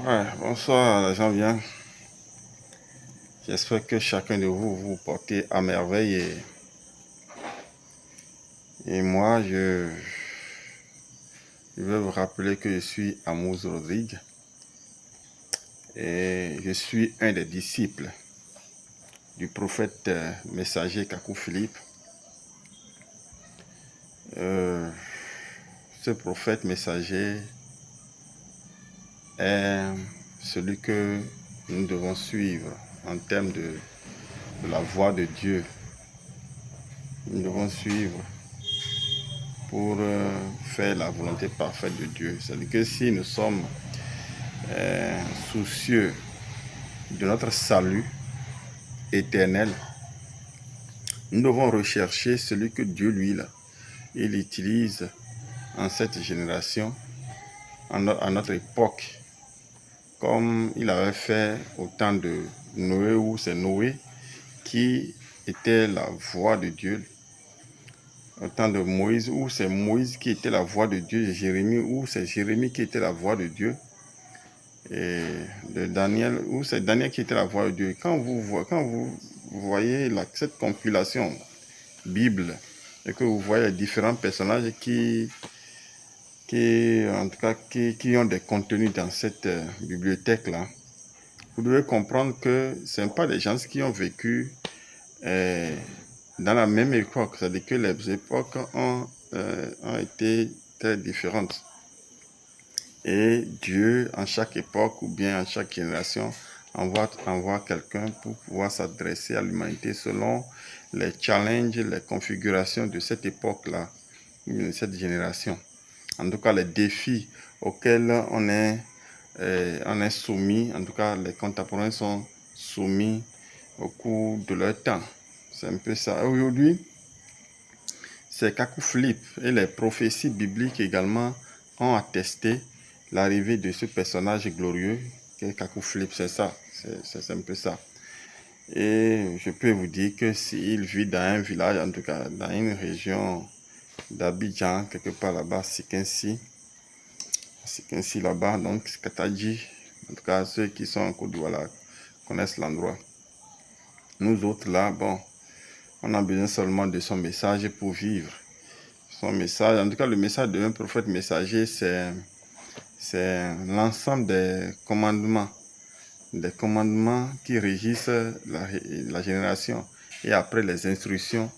Ouais, bonsoir les gens bien. J'espère que chacun de vous vous portez à merveille et moi je vais vous rappeler que je suis Amos Rodrigue et je suis un des disciples du prophète messager Kakou Philippe. Ce prophète messager est celui que nous devons suivre en termes de la voie de Dieu. Nous devons suivre pour faire la volonté parfaite de Dieu. C'est-à-dire que si nous sommes soucieux de notre salut éternel, nous devons rechercher celui que Dieu, lui, là, il utilise en cette génération, à notre époque, comme il avait fait au temps de Noé, où c'est Noé qui était la voix de Dieu. Au temps de Moïse, où c'est Moïse qui était la voix de Dieu, et Jérémie, où c'est Jérémie qui était la voix de Dieu, et de Daniel, où c'est Daniel qui était la voix de Dieu. Quand vous voyez cette compilation Bible, et que vous voyez les différents personnages qui ont des contenus dans cette bibliothèque-là, vous devez comprendre que ce ne sont pas des gens qui ont vécu dans la même époque, c'est-à-dire que les époques ont été très différentes. Et Dieu, en chaque époque ou bien en chaque génération, envoie quelqu'un pour pouvoir s'adresser à l'humanité selon les challenges, les configurations de cette époque-là, de cette génération. En tout cas, les défis auxquels on est soumis, en tout cas, les contemporains sont soumis au cours de leur temps. C'est un peu ça. Aujourd'hui, c'est Kakou Philippe et les prophéties bibliques également ont attesté l'arrivée de ce personnage glorieux qu'est Kakou Philippe. C'est ça, c'est un peu ça. Et je peux vous dire que s'il vit dans un village, en tout cas dans une région d'Abidjan, quelque part là-bas, Sikinsi là-bas, donc Katadji, en tout cas ceux qui sont en Côte d'Ivoire connaissent l'endroit. Nous autres là, bon, on a besoin seulement de son message pour vivre. Son message, en tout cas le message d'un prophète messager, c'est l'ensemble des commandements qui régissent la génération, et après les instructions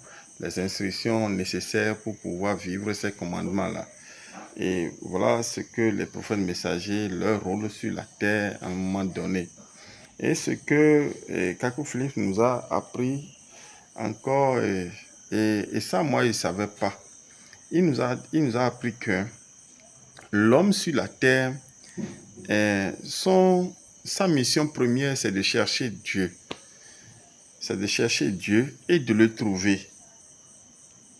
nécessaires pour pouvoir vivre ces commandements-là. Et voilà ce que les prophètes messagers, leur rôle sur la terre à un moment donné. Et ce que Kakou Philippe nous a appris encore, et ça moi je ne savais pas, il nous a appris que l'homme sur la terre, sa mission première, c'est de chercher Dieu. C'est de chercher Dieu et de le trouver.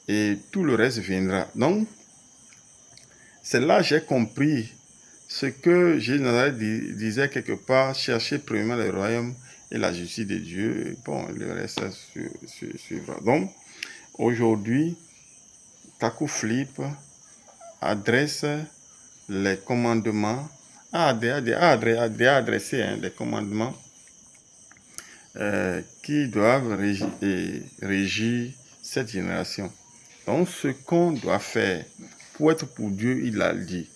Et tout le reste viendra. Donc, c'est là que j'ai compris ce que Jésus disait quelque part: chercher premièrement le royaume et la justice de Dieu. Et bon, le reste suivra. Donc, aujourd'hui, Kakou Philippe adresse les commandements, a adressé les commandements qui doivent régir cette génération. Donc, ce qu'on doit faire pour être pour Dieu, il l'a dit.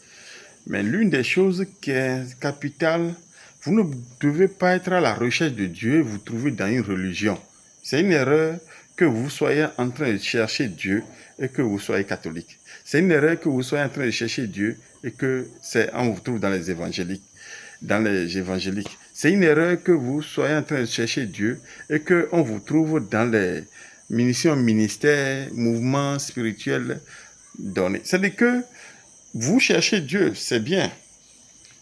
Mais l'une des choses qui est capitale, vous ne devez pas être à la recherche de Dieu et vous trouver dans une religion. C'est une erreur que vous soyez en train de chercher Dieu et que vous soyez catholique. C'est une erreur que vous soyez en train de chercher Dieu et que on vous trouve dans les évangéliques. C'est une erreur que vous soyez en train de chercher Dieu et qu'on vous trouve dans les ministères, mouvements spirituels donnés. C'est-à-dire que vous cherchez Dieu, c'est bien.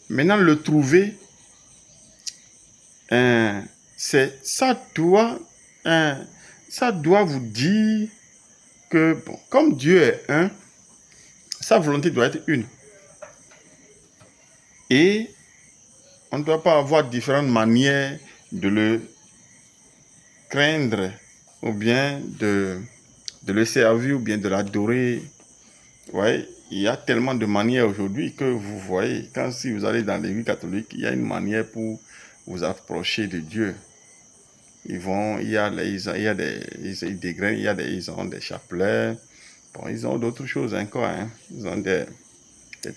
Maintenant, le trouver, ça doit vous dire que, bon, comme Dieu est un, sa volonté doit être une. Et on ne doit pas avoir différentes manières de le craindre, ou bien de le servir, ou bien de l'adorer. Ouais, il y a tellement de manières aujourd'hui que vous voyez, si vous allez dans l'église catholique, il y a une manière pour vous approcher de Dieu. Ils ont des chapelets, bon, ils ont d'autres choses encore, hein. Ils ont des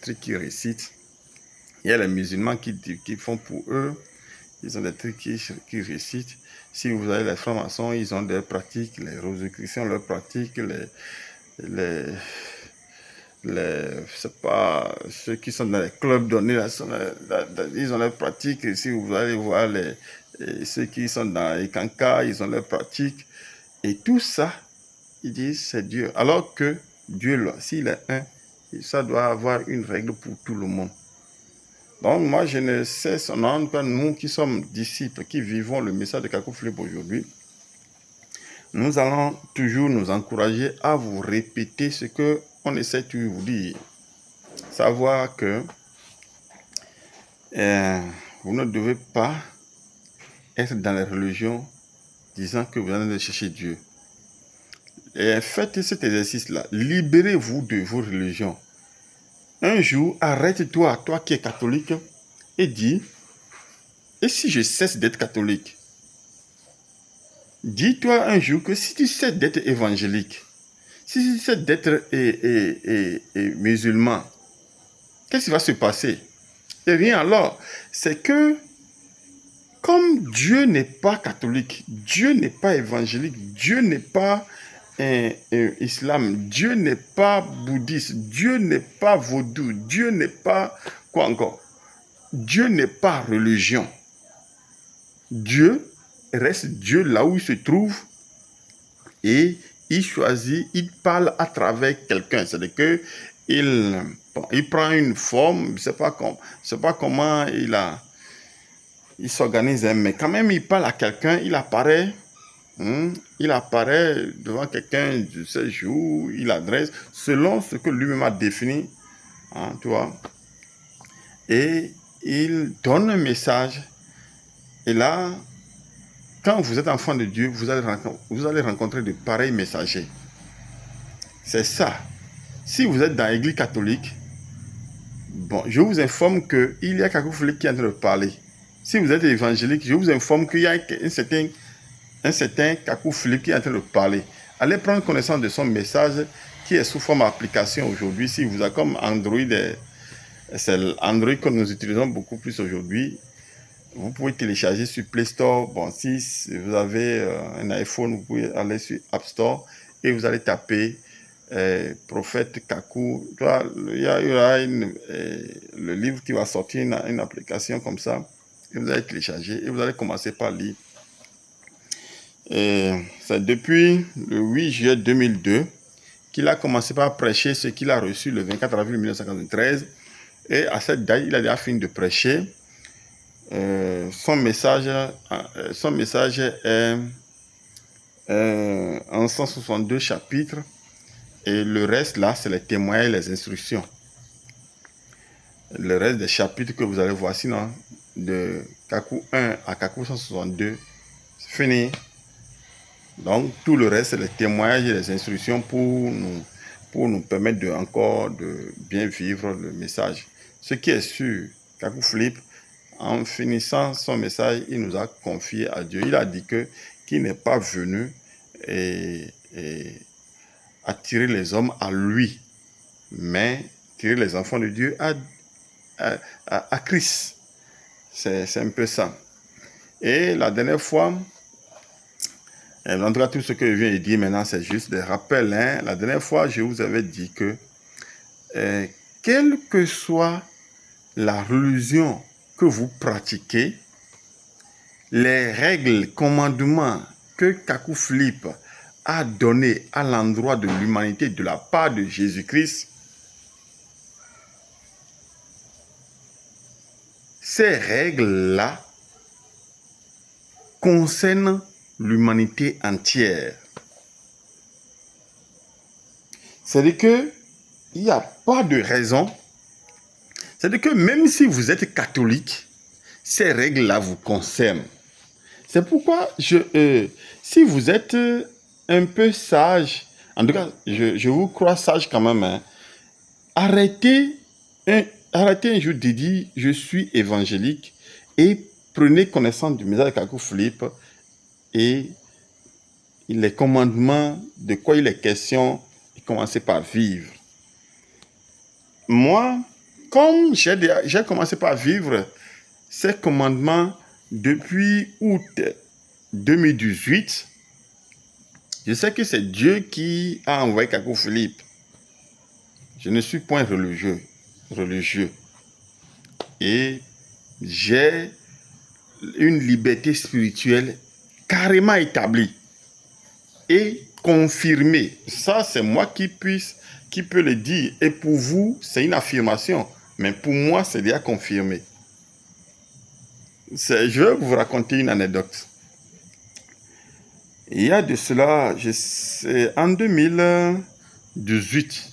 trucs qu'ils récitent. Il y a les musulmans qui font pour eux, ils ont des trucs qu'ils récitent. Si vous avez les francs-maçons, ils ont des pratiques, les rosicruciens, leurs pratiques, c'est pas ceux qui sont dans les clubs donnés, ils ont leurs pratiques. Et si vous allez voir ceux qui sont dans les cancans, ils ont leurs pratiques. Et tout ça, ils disent c'est Dieu. Alors que Dieu, s'il est un, ça doit avoir une règle pour tout le monde. Donc moi, je ne cesse, en tout cas, nous qui sommes disciples, qui vivons le message de Kakou Philippe aujourd'hui, nous allons toujours nous encourager à vous répéter ce qu'on essaie de vous dire. Savoir que vous ne devez pas être dans les religions disant que vous allez chercher Dieu. Et faites cet exercice-là. Libérez-vous de vos religions. Un jour, arrête-toi, toi qui es catholique, et dis, et si je cesse d'être catholique? Dis-toi un jour que si tu cesses d'être évangélique, si tu cesses d'être musulman, qu'est-ce qui va se passer? Et rien alors. C'est que, comme Dieu n'est pas catholique, Dieu n'est pas évangélique, Dieu n'est pas islam, Dieu n'est pas bouddhiste, Dieu n'est pas vaudou, Dieu n'est pas quoi encore? Dieu n'est pas religion. Dieu reste Dieu là où il se trouve et il choisit, il parle à travers quelqu'un. C'est-à-dire que il prend une forme, je ne sais pas comment il s'organise, mais quand même il parle à quelqu'un, il apparaît devant quelqu'un de ce jour, il adresse selon ce que lui-même a défini, tu vois, et il donne un message. Et là, quand vous êtes enfant de Dieu, vous allez rencontrer de pareils messagers. C'est ça. Si vous êtes dans l'église catholique, bon, je vous informe qu'il y a Kakou Philippe qui est en train de parler. Si vous êtes évangélique, je vous informe qu'il y a un certain Kakou Philippe qui est en train de parler. Allez prendre connaissance de son message qui est sous forme d'application aujourd'hui. Si vous avez comme Android, c'est l'Android que nous utilisons beaucoup plus aujourd'hui. Vous pouvez télécharger sur Play Store. Bon, si vous avez un iPhone, vous pouvez aller sur App Store et vous allez taper Prophète Kakou. Il y aura le livre qui va sortir, une application comme ça. Et vous allez télécharger et vous allez commencer par lire. C'est depuis le 8 juillet 2002 qu'il a commencé par prêcher ce qu'il a reçu le 24 avril 1993. Et à cette date, il a déjà fini de prêcher. Son message est en 162 chapitres et le reste là c'est les témoignages et les instructions. Le reste des chapitres que vous allez voir sinon de Kakou 1 à Kakou 162 c'est fini. Donc tout le reste c'est les témoignages et les instructions pour nous permettre de bien vivre le message. Ce qui est sûr, Kakou Philippe, en finissant son message, il nous a confié à Dieu. Il a dit qu'il n'est pas venu attirer les hommes à lui, mais tirer les enfants de Dieu à Christ. C'est un peu ça. Et la dernière fois, en tout cas tout ce que je viens de dire maintenant, c'est juste des rappels. La dernière fois, je vous avais dit que quelle que soit la religion que vous pratiquez, les règles, commandements que Kakou Philippe a donné à l'endroit de l'humanité de la part de Jésus-Christ, ces règles-là concernent l'humanité entière. C'est-à-dire qu'il n'y a pas de raison. C'est-à-dire que même si vous êtes catholique, ces règles-là vous concernent. C'est pourquoi, si vous êtes un peu sage, en tout cas, je vous crois sage quand même, arrêtez un jour de dire « Je suis évangélique » et prenez connaissance du message de Kakou Philippe et les commandements, de quoi il est question, et commencez par vivre. Moi, comme j'ai commencé par vivre ces commandements depuis août 2018, je sais que c'est Dieu qui a envoyé Kakou Philippe. Je ne suis point religieux. Et j'ai une liberté spirituelle carrément établie et confirmée. Ça, c'est moi qui peut le dire. Et pour vous, c'est une affirmation. Mais pour moi, c'est déjà confirmé. Je vais vous raconter une anecdote. Il y a de cela, en 2018,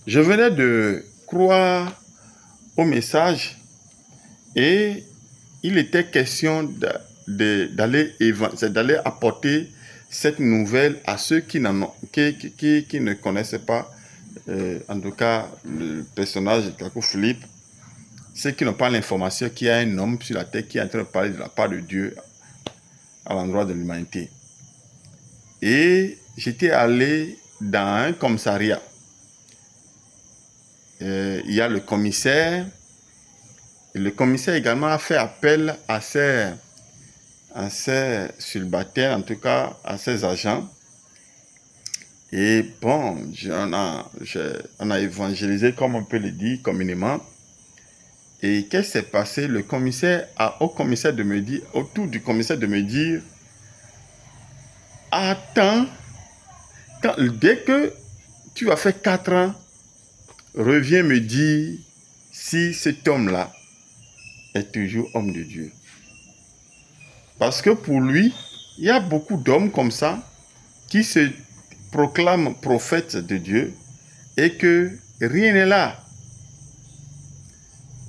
je venais de croire au message et il était question d'aller apporter cette nouvelle à ceux qui ne connaissaient pas, en tout cas, le personnage de Kakou Philippe, ceux qui n'ont pas l'information qu'il y a un homme sur la terre qui est en train de parler de la part de Dieu à l'endroit de l'humanité. Et j'étais allé dans un commissariat. Il y a le commissaire. Et le commissaire également a fait appel à ses célibataires, en tout cas à ses agents. Et bon, on a évangélisé, comme on peut le dire, communément. Et qu'est-ce qui s'est passé? Le commissaire autour du commissaire de me dire, attends, dès que tu vas faire 4 ans, reviens me dire si cet homme-là est toujours homme de Dieu. Parce que pour lui, il y a beaucoup d'hommes comme ça qui se proclament prophètes de Dieu et que rien n'est là.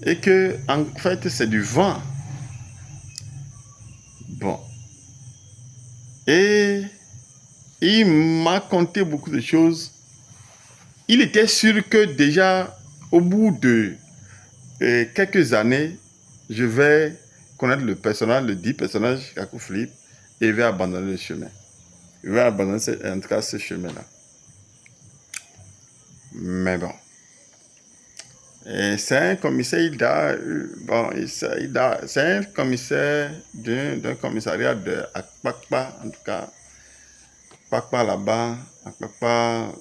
Et que, en fait, c'est du vent. Bon. Et il m'a conté beaucoup de choses. Il était sûr que déjà, au bout de quelques années, je vais connaître le dit personnage Kakou Philippe et il va abandonner le chemin. Il va abandonner en tout cas ce chemin-là. Mais bon. C'est un commissaire, c'est un commissaire d'un commissariat de Akpakpa, en tout cas, Akpakpa là-bas, Akpakpa,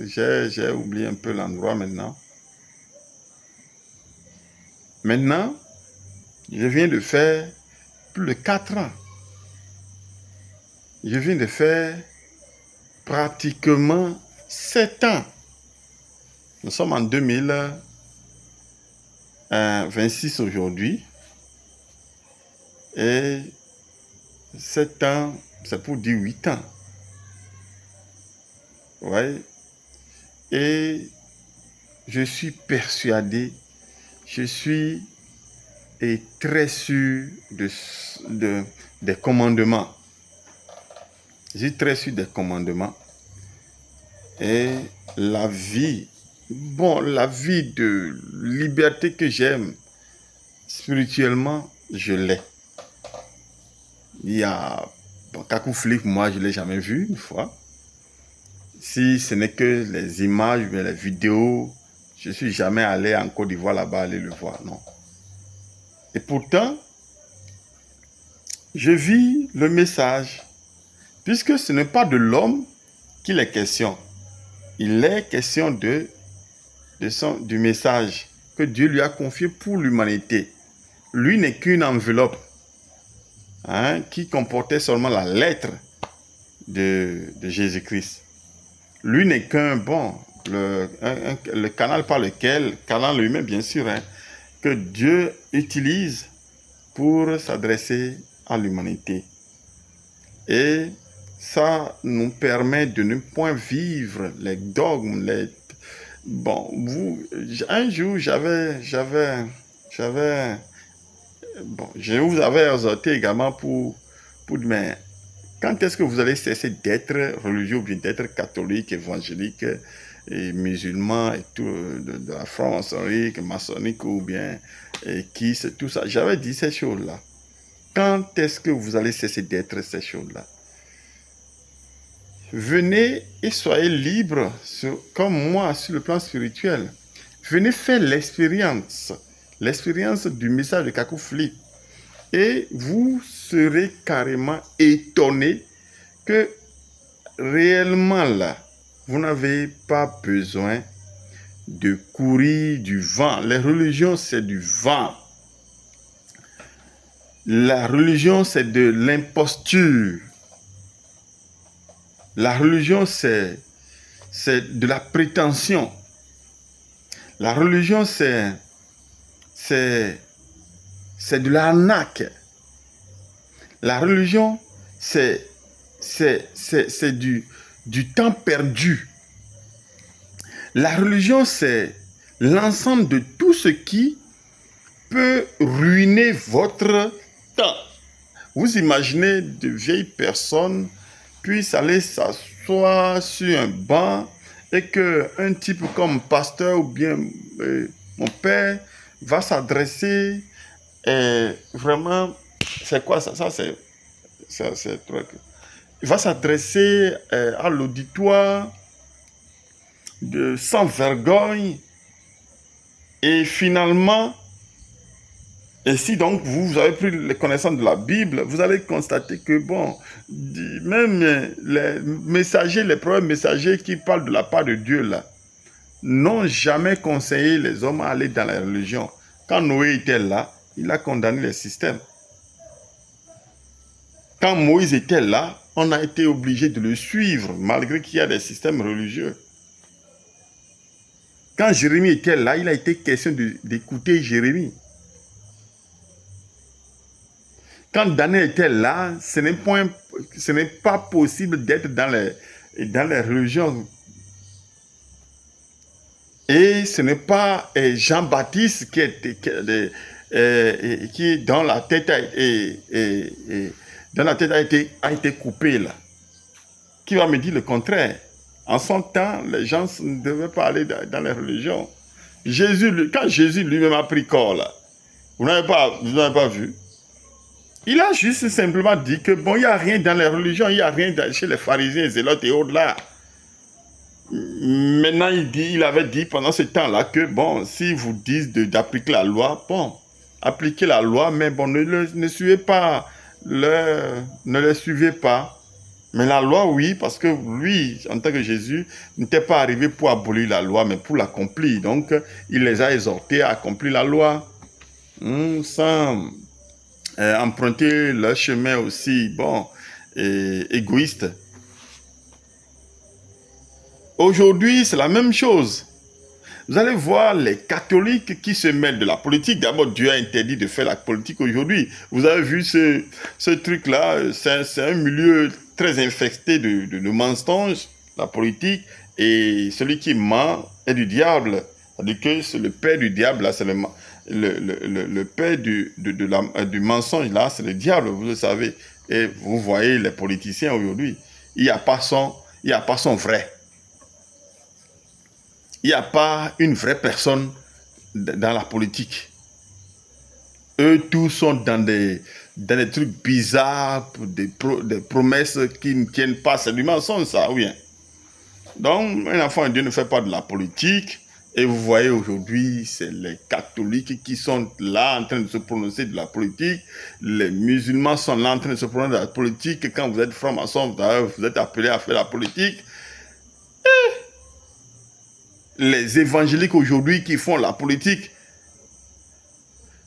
j'ai oublié un peu l'endroit maintenant. Maintenant, je viens de faire plus de 4 ans. Je viens de faire pratiquement 7 ans. Nous sommes en 2026 aujourd'hui. Et 7 ans, c'est pour dire 8 ans. Ouais. Et je suis persuadé, je suis très sûr des commandements. Je suis très sûr des commandements. Et la vie de liberté que j'aime, spirituellement, je l'ai. Il y a Kakou Philippe, moi, je ne l'ai jamais vu une fois. Si ce n'est que les images, les vidéos, je ne suis jamais allé en Côte d'Ivoire là-bas aller le voir, non. Et pourtant, je vis le message, puisque ce n'est pas de l'homme qu'il est question. Il est question du message que Dieu lui a confié pour l'humanité. Lui n'est qu'une enveloppe qui comportait seulement la lettre de Jésus-Christ. Lui n'est qu'un le canal par lequel, canal lui-même bien sûr, que Dieu utilise pour s'adresser à l'humanité. Et ça nous permet de ne point vivre les dogmes. Un jour, je vous avais exhorté également pour dire, mais quand est-ce que vous allez cesser d'être religieux ou bien d'être catholique, évangélique, musulmans et tout, de la franc-maçonnerie, maçonnique ou bien qui, c'est tout ça. J'avais dit ces choses-là. Quand est-ce que vous allez cesser d'être ces choses-là? Venez et soyez libres, comme moi, sur le plan spirituel. Venez faire l'expérience du message de Kakou Flip. Et vous serez carrément étonné que réellement là, vous n'avez pas besoin de courir du vent. Les religions, c'est du vent. La religion, c'est de l'imposture. La religion, c'est de la prétention. La religion, c'est de l'arnaque. La religion, c'est du temps perdu. La religion, c'est l'ensemble de tout ce qui peut ruiner votre temps. Vous imaginez de vieilles personnes puissent aller s'asseoir sur un banc et qu'un type comme pasteur ou bien mon père va s'adresser vraiment, c'est quoi ça? Ça, c'est truc. Il va s'adresser à l'auditoire sans vergogne et finalement, et si donc vous avez pris les connaissances de la Bible, vous allez constater que bon, même les messagers, les premiers messagers qui parlent de la part de Dieu là, n'ont jamais conseillé les hommes à aller dans la religion. Quand Noé était là, il a condamné les systèmes. Quand Moïse était là, on a été obligé de le suivre, malgré qu'il y a des systèmes religieux. Quand Jérémie était là, il a été question d'écouter Jérémie. Quand Daniel était là, ce n'est pas possible d'être dans les religions. Et ce n'est pas Jean-Baptiste qui dans la tête a été coupé là. Qui va me dire le contraire? En son temps, les gens ne devaient pas aller dans les religions. Quand Jésus lui-même a pris corps là, vous n'avez pas vu? Il a juste simplement dit que bon, il n'y a rien dans les religions, il n'y a rien chez les pharisiens, zélotes et au-delà. Maintenant, il avait dit pendant ce temps-là que bon, si vous dites d'appliquer la loi, bon, appliquez la loi, mais bon, ne suivez pas, ne les suivez pas. Mais la loi, oui, parce que lui, en tant que Jésus, n'était pas arrivé pour abolir la loi, mais pour l'accomplir. Donc, il les a exhortés à accomplir la loi, sans emprunter leur chemin aussi, bon, égoïste. Aujourd'hui, c'est la même chose. Vous allez voir les catholiques qui se mêlent de la politique. D'abord, Dieu a interdit de faire la politique aujourd'hui. Vous avez vu ce truc-là, c'est un milieu très infecté de mensonges, la politique, et celui qui ment est du diable. C'est-à-dire que c'est le père du diable, là, c'est le père du mensonge, là, c'est le diable, vous le savez. Et vous voyez les politiciens aujourd'hui, il n'y a pas son vrai. Il n'y a pas une vraie personne dans la politique. Eux tous sont dans des trucs bizarres, des promesses qui ne tiennent pas. C'est du mensonge, ça, oui. Donc, un enfant de Dieu ne fait pas de la politique. Et vous voyez aujourd'hui, c'est les catholiques qui sont là en train de se prononcer de la politique. Les musulmans sont là en train de se prononcer de la politique. Et quand vous êtes franc-maçon, vous êtes appelé à faire la politique. Les évangéliques aujourd'hui qui font la politique.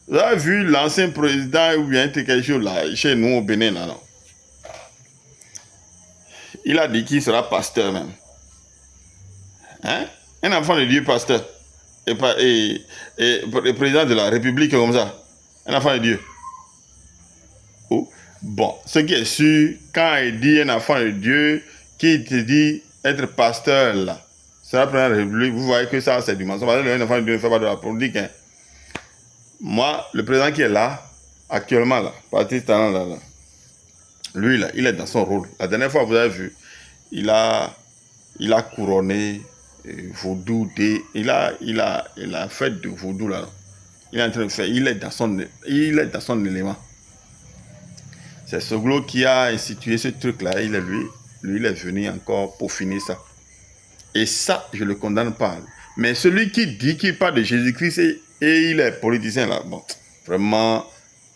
Vous avez vu l'ancien président ou bien quelque chose là, chez nous au Bénin là, non? Il a dit qu'il sera pasteur même. Hein? Un enfant de Dieu pasteur. Et président de la République comme ça. Un enfant de Dieu. Oh. Bon, ce qui est sûr, quand il dit un enfant de Dieu, qui te dit être pasteur là, c'est la première République, vous voyez que ça c'est du mensonge. Un enfant de Dieu ne fait pas de la politique. Hein. Moi, le président qui est là, actuellement là, Patrice Talon là, lui là, il est dans son rôle. La dernière fois, vous avez vu, il a couronné vaudou, il a fait de vaudou là. Il est en train de faire, il est dans son élément. C'est Soglo qui a institué ce truc-là. Lui, il est venu encore pour finir ça. Et ça, je ne le condamne pas. Mais celui qui dit qu'il parle de Jésus-Christ et il est politicien là, bon, vraiment,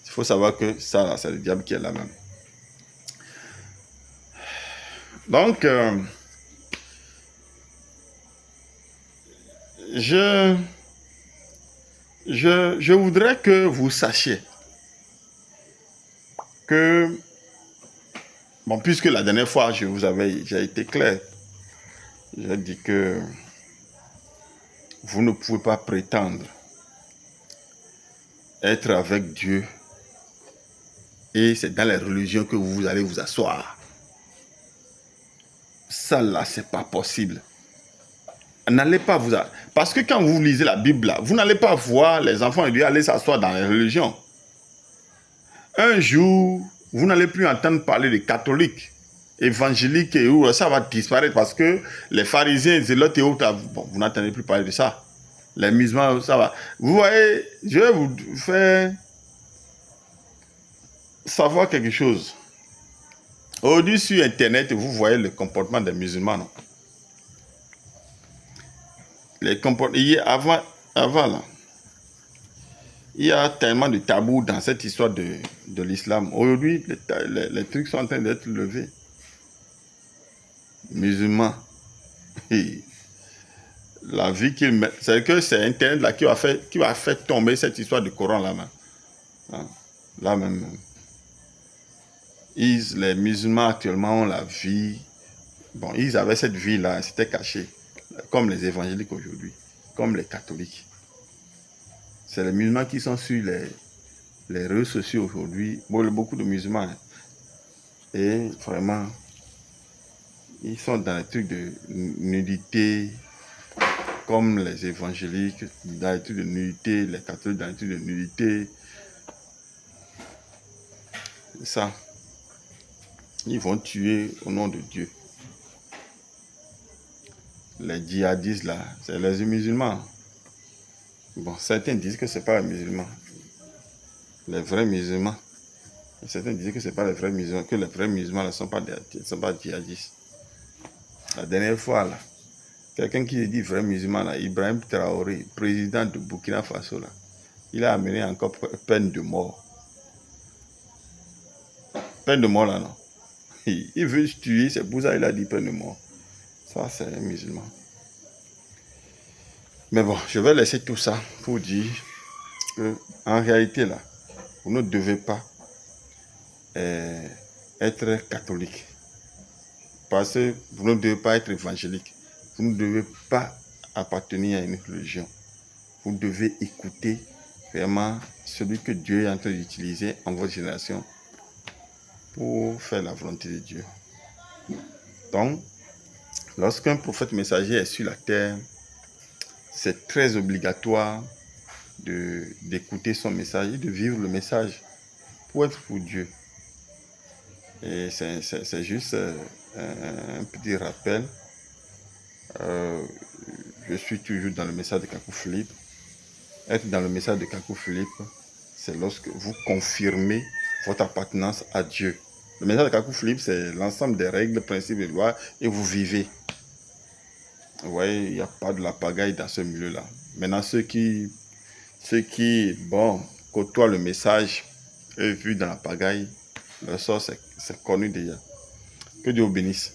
il faut savoir que ça, là, c'est le diable qui est là même. Donc, je voudrais que vous sachiez que, bon, puisque la dernière fois, j'ai été clair, j'ai dit que vous ne pouvez pas prétendre être avec Dieu et c'est dans les religions que vous allez vous asseoir. Ça là, c'est pas possible. N'allez pas vous... Parce que quand vous lisez la Bible, là, vous n'allez pas voir les enfants de Dieu aller s'asseoir dans les religions. Un jour, vous n'allez plus entendre parler de catholiques, évangéliques et autres. Ça va disparaître parce que les pharisiens, zélotes et autres, bon, vous n'entendez plus parler de ça. Les musulmans, ça va. Vous voyez, je vais vous faire savoir quelque chose. Aujourd'hui, sur Internet, vous voyez le comportement des musulmans, non? Les comportements, avant là, il y a tellement de tabous dans cette histoire de l'islam. Aujourd'hui, les trucs sont en train d'être levés. Musulmans. La vie qu'ils mettent, c'est que c'est Internet là qui va faire tomber cette histoire du Coran là même. Là même. Les musulmans actuellement ont la vie. Bon, ils avaient cette vie là, c'était caché. Comme les évangéliques aujourd'hui, comme les catholiques. C'est les musulmans qui sont sur les réseaux sociaux aujourd'hui. Bon, beaucoup de musulmans. Hein. Et vraiment, ils sont dans les trucs de nudité, comme les évangéliques, dans les trucs de nudité, les catholiques dans les trucs de nudité. Ça. Ils vont tuer au nom de Dieu. Les djihadistes là, c'est les musulmans. Bon, certains disent que ce n'est pas les musulmans. Les vrais musulmans. Certains disent que ce n'est pas les vrais musulmans, que les vrais musulmans ne sont pas djihadistes. La dernière fois, là, quelqu'un qui dit vrai musulman, là, Ibrahim Traoré, président de Burkina Faso, là, il a amené encore peine de mort. Peine de mort, là, non. Il veut se tuer, c'est pour ça qu'il a dit peine de mort. Ça, c'est un musulman. Mais bon, je vais laisser tout ça pour dire que, en réalité, là, vous ne devez pas être catholique. Parce que vous ne devez pas être évangélique. Vous ne devez pas appartenir à une religion. Vous devez écouter vraiment celui que Dieu est en train d'utiliser en votre génération pour faire la volonté de Dieu. Donc, lorsqu'un prophète messager est sur la terre, c'est très obligatoire d'écouter son message et de vivre le message pour être pour Dieu. Et c'est juste un petit rappel. Je suis toujours dans le message de Kakou Philippe. Être dans le message de Kakou Philippe, c'est lorsque vous confirmez votre appartenance à Dieu. Le message de Kakou Philippe, c'est l'ensemble des règles, principes et lois, et vous vivez. Vous voyez, il n'y a pas de la pagaille dans ce milieu-là. Maintenant, ceux qui bon, côtoient le message et vivent dans la pagaille, leur sort, c'est connu déjà. Que Dieu vous bénisse.